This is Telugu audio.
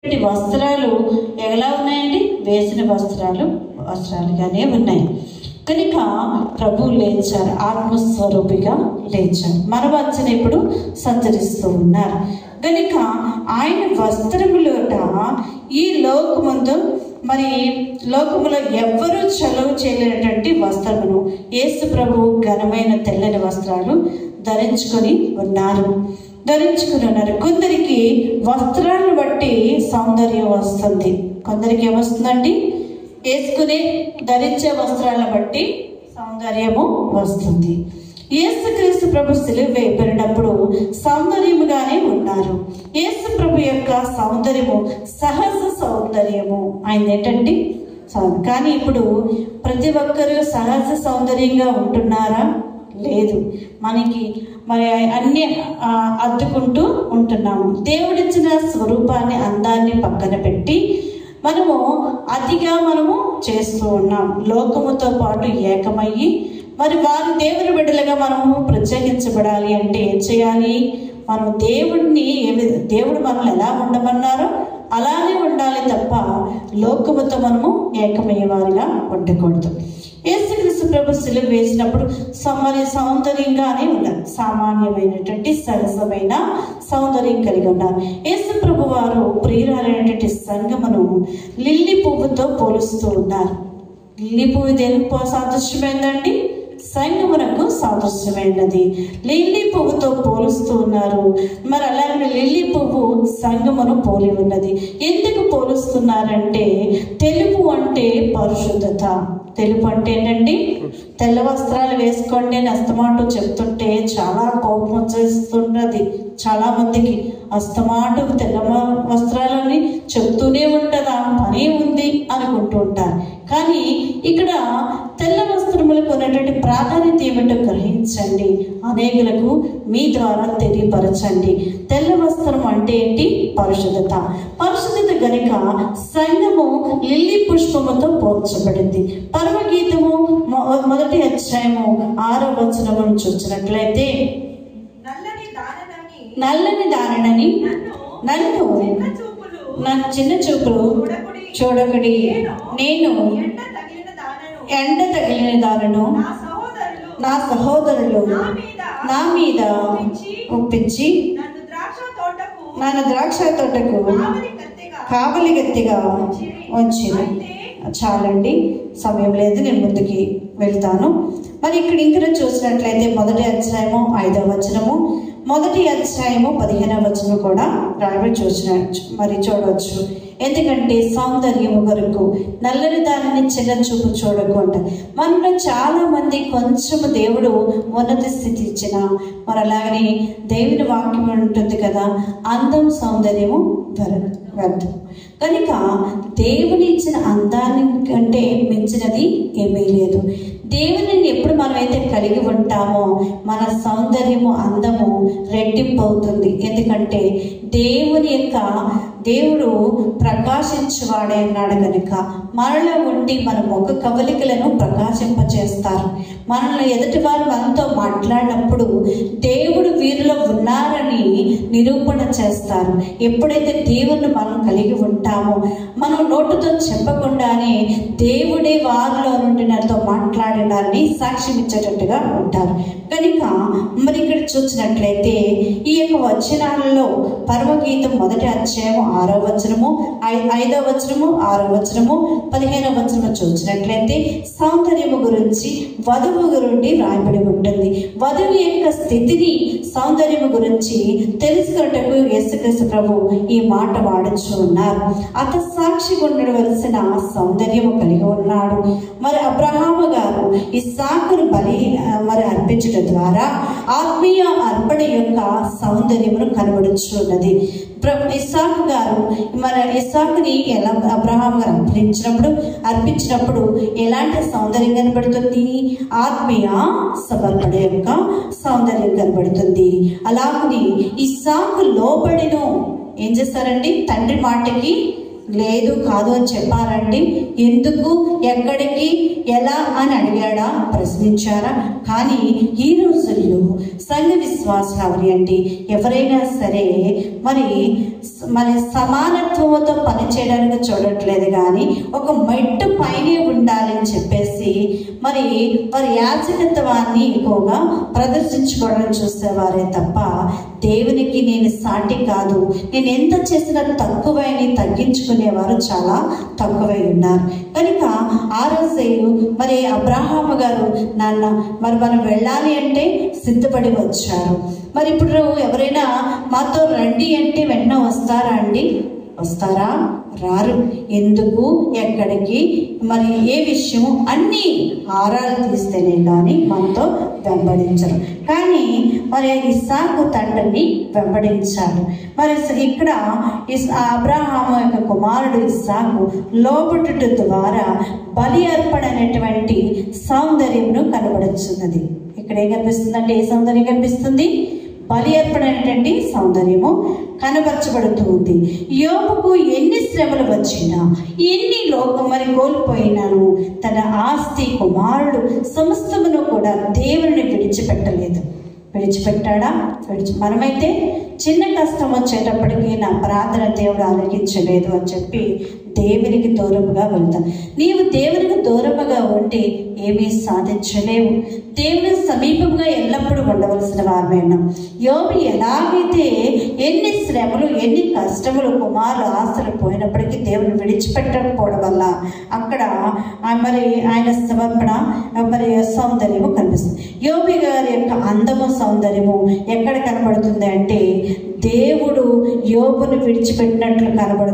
వస్త్రాలు ఎలా ఉన్నాయండి? వేసిన వస్త్రాలుగానే ఉన్నాయి. కనుక ప్రభు లేచారు, ఆత్మస్వరూపిగా లేచారు, మన మధ్యన ఇప్పుడు సంచరిస్తూ ఉన్నారు. కనుక ఆయన వస్త్రములోట ఈ లోకముందు లోకములో ఎవ్వరూ చలువ చేయలేనటువంటి వస్త్రమును యేసు ప్రభు ఘనమైన తెల్లని వస్త్రాలు ధరించుకొని ఉన్నారు. కొందరికి వస్త్రాలను బట్టి సౌందర్యం వస్తుంది. కొందరికి ఏమొస్తుందండి? ధరించే వస్త్రాలను బట్టి సౌందర్యము వస్తుంది. యేసుక్రీస్తు ప్రభు సిలువ వేయబడినప్పుడు సౌందర్యముగానే ఉన్నారు. యేసు ప్రభు యొక్క సౌందర్యము సహజ సౌందర్యము. ఆయన ఏంటండి? కానీ ఇప్పుడు ప్రతి ఒక్కరూ సహజ సౌందర్యంగా ఉంటున్నారా? లేదు. మరి అన్ని అద్దుకుంటూ ఉంటున్నాము. దేవుడిచ్చిన స్వరూపాన్ని, అందాన్ని పక్కన పెట్టి మనము చేస్తూ ఉన్నాం. లోకముతో పాటు ఏకమయ్యి మరి వారి దేవుని బిడ్డలుగా మనము ప్రత్యేకించబడాలి అంటే ఏం చేయాలి? మనం దేవుడు మనల్ని ఎలా ఉండమన్నారో అలానే ఉండాలి తప్ప లోకముతో మనము ఏకమయ్యే వారిగా ఉండకూడదు. యేసుక్రీస్తు ప్రభు సిలువ వేసినప్పుడు సౌందర్యంగానే ఉన్నారు. సామాన్యమైనటువంటి సరసమైన సౌందర్యం కలిగి ఉన్నారు. యేసు ప్రభు వారు ప్రియురాలైనటువంటి సంగమును లిల్లీ పువ్వుతో పోలుస్తూ ఉన్నారు. లిల్లీ పువ్వు దేనికి సాదృశ్యమైందండి? సంగమునకు సాదృశ్యమైనది. లిల్లీ పువ్వుతో పోలుస్తూ ఉన్నారు. మరి అలాగే లిల్లీ పువ్వు సంగమును పోలి ఉన్నది. ఎందుకు పోలుస్తున్నారంటే తెలుపు అంటే పరిశుద్ధత. తెలుపు అంటే ఏంటండి? తెల్ల వస్త్రాలు వేసుకోండి అని అస్తమాటు చెప్తుంటే చాలా కోపం వచ్చేస్తున్నది. చాలా మందికి అస్తమాటు తెల్ల వస్త్రాలని చెప్తూనే ఉంటుందా, పని ఉంది అనుకుంటూ ఉంటారు. కానీ ఇక్కడ తెల్ల వస్త్రములకు ఉన్నటువంటి ప్రాధాన్యత ఏమిటో గ్రహించండి. అనేకులకు మీ ద్వారా తెలియపరచండి. తెల్ల వస్త్రం అంటే ఏంటి? పరిశుద్ధత. పరిశుద్ధత గనుక సంఘము లిల్లీ పుష్పముతో పోల్చబడింది. పరమగీతము 1వ అధ్యాయము 6వ వచనమును చూసినట్లయితే, నల్లని దానని నన్ను చిన్న చూపులు చూడకుడి, నేను ఎండ తగిలిన దానను నా సహోదరులు నా మీద ఒప్పించి నన్ను ద్రాక్ష తోటకు కావలి గట్టిగా ఉంచింది. చాలండి, సమయం లేదు, నేను ముందుకి వెళ్తాను. మరి ఇక్కడ ఇంకా చూసినట్లయితే 1వ అధ్యాయము 5వ వచనము, 1వ అధ్యాయము 15వ వచనం కూడా రాయబడి చూడవచ్చు. ఎందుకంటే సౌందర్యము కొరకు నల్లని దానిని చిన్న చూపు చూడకుండా. మనలో చాలా మంది కొంచెము దేవుడు ఉన్నత స్థితి ఇచ్చిన మరి అలాగని దేవుని వాక్యం ఉంటుంది కదా, అందం సౌందర్యము వ్యర్థం. కనుక దేవుని ఇచ్చిన అందాన్ని కంటే మించినది ఏమీ లేదు. దేవుని ఎప్పుడు మనమైతే కలిగి ఉంటామో మన సౌందర్యము, అందము రెట్టింపు అవుతుంది. ఎందుకంటే దేవుడు ప్రకాశించువాడే అన్నాడు కనుక మనలో ఉండి మన ముఖ కవలికలను ప్రకాశింపచేస్తారు. మనల్ని ఎదుటి వారు మనతో మాట్లాడినప్పుడు దేవుడు వీరిలో ఉన్నారని నిరూపణ చేస్తారు. ఎప్పుడైతే దేవుణ్ణి మనం కలిగి ఉంటామో మనం నోటుతో చెప్పకుండానే దేవుడే వారిలో నుండి నాతో మాట్లాడినారని సాక్ష్యం ఇచ్చేటట్టుగా ఉంటారు. కనుక మరి ఇక్కడ చూసినట్లయితే ఈ యొక్క వచనాలలో పరమగీతం 1వ అధ్యాయము 6వ వచనము, 5వ వచనము, 6వ వచనము, 15వ వచనము చూసినట్లయితే సౌందర్యము గురించి, వధువు గురించి రాయబడి ఉంటుంది. వధువు యొక్క స్థితిని, సౌందర్యము గురించి తెలుసుకున్నట్టుకు యేసుక్రీస్తు ప్రభు ఈ మాట వాడుచు ఉన్నారు. అత సాక్షి ఉండవలసిన సౌందర్యము కలిగి ఉన్నాడు. మరి అబ్రహాము గారు ఇస్సాకును మరి అర్పించడం ద్వారా ఆత్మీయ అర్పణ యొక్క సౌందర్యమును కనబడుచున్నది. ఇస్సాకుని ఎలా అబ్రహాం గారు అర్పించినప్పుడు ఎలాంటి సౌందర్యం కనబడుతుంది? ఆత్మీయ సమర్పణ యొక్క సౌందర్యం కనబడుతుంది. అలాగని ఇస్సాకు లోబడిను ఏం చేస్తారండి? తండ్రి మాటకి లేదు కాదు అని చెప్పారండి? ఎందుకు, ఎక్కడికి, ఎలా అని అడిగాడా, ప్రశ్నించారా? కానీ ఈ రోజుల్లో సంఘ విశ్వాసులు ఎవరి ఎవరైనా సరే మరి సమానత్వంతో పనిచేయడానికి చూడట్లేదు, కానీ ఒక మెట్టు పైనే ఉండాలని చెప్పేసి మరి వారి యాజకత్వాన్ని ఎక్కువగా ప్రదర్శించుకోవడం చూసేవారే తప్ప దేవునికి నేను సాటి కాదు, నేను ఎంత చేసినా తక్కువని తగ్గించుకునేవారు చాలా తక్కువై ఉన్నారు. కనుక ఆ రోజు మరి అబ్రహాము గారు నాన్న మరి మనం వెళ్ళాలి అంటే సిద్ధపడి వచ్చారు. మరి ఇప్పుడు ఎవరైనా మాతో రండి అంటే వెంటనే వస్తారా అండి? వస్తారా? రారు. ఎందుకు, ఎక్కడికి, మరి ఏ విషయం అన్నీ ఆరాలు తీస్తేనే కానీ మనతో వెంబడించరు. కానీ మరి ఇస్సాకు తండ్రిని వెంబడించాడు. మరి ఇక్కడ అబ్రహాము యొక్క కుమారుడు ఇస్సాకు లోబడుట ద్వారా బలి అర్పణ అనేటువంటి సౌందర్యమును కనబడుచున్నది. ఇక్కడ ఏం కనిపిస్తుందంటే, ఏ సౌందర్యం కనిపిస్తుంది? బలి అర్పణ అనేటువంటి సౌందర్యము కనబరచబడుతూ ఉంది. యోబుకు ఎన్ని శ్రమలు వచ్చినా, ఎన్ని లోకం మరి కోల్పోయినాను, తన ఆస్తి, కుమారుడు సమస్తమును కూడా దేవుని విడిచిపెట్టలేదు. విడిచిపెట్టాడా? మనమైతే చిన్న కష్టం వచ్చేటప్పటికి నా ప్రార్థన దేవుడు ఆలకించలేదు అని చెప్పి దేవునికి దూరముగా వెళ్తాం. నీవు దేవునికి దూరముగా ఉండి ఏమీ సాధించలేవు. దేవుని సమీపంగా ఎల్లప్పుడూ ఉండవలసిన వారమైనా. యోబు ఎలాగైతే ఎన్ని శ్రమలు, ఎన్ని కష్టములు, కుమారులు ఆస్తులు పోయినప్పటికీ దేవుని విడిచిపెట్టకపోవడం వల్ల అక్కడ మరి ఆయన సమర్పణ మరి సౌందర్యము కనిపిస్తుంది. యోబు గారి యొక్క అందము, సౌందర్యము ఎక్కడ కనబడుతుంది అంటే దేవుడు యోబును విడిచిపెట్టినట్లు కనబడుతుంది.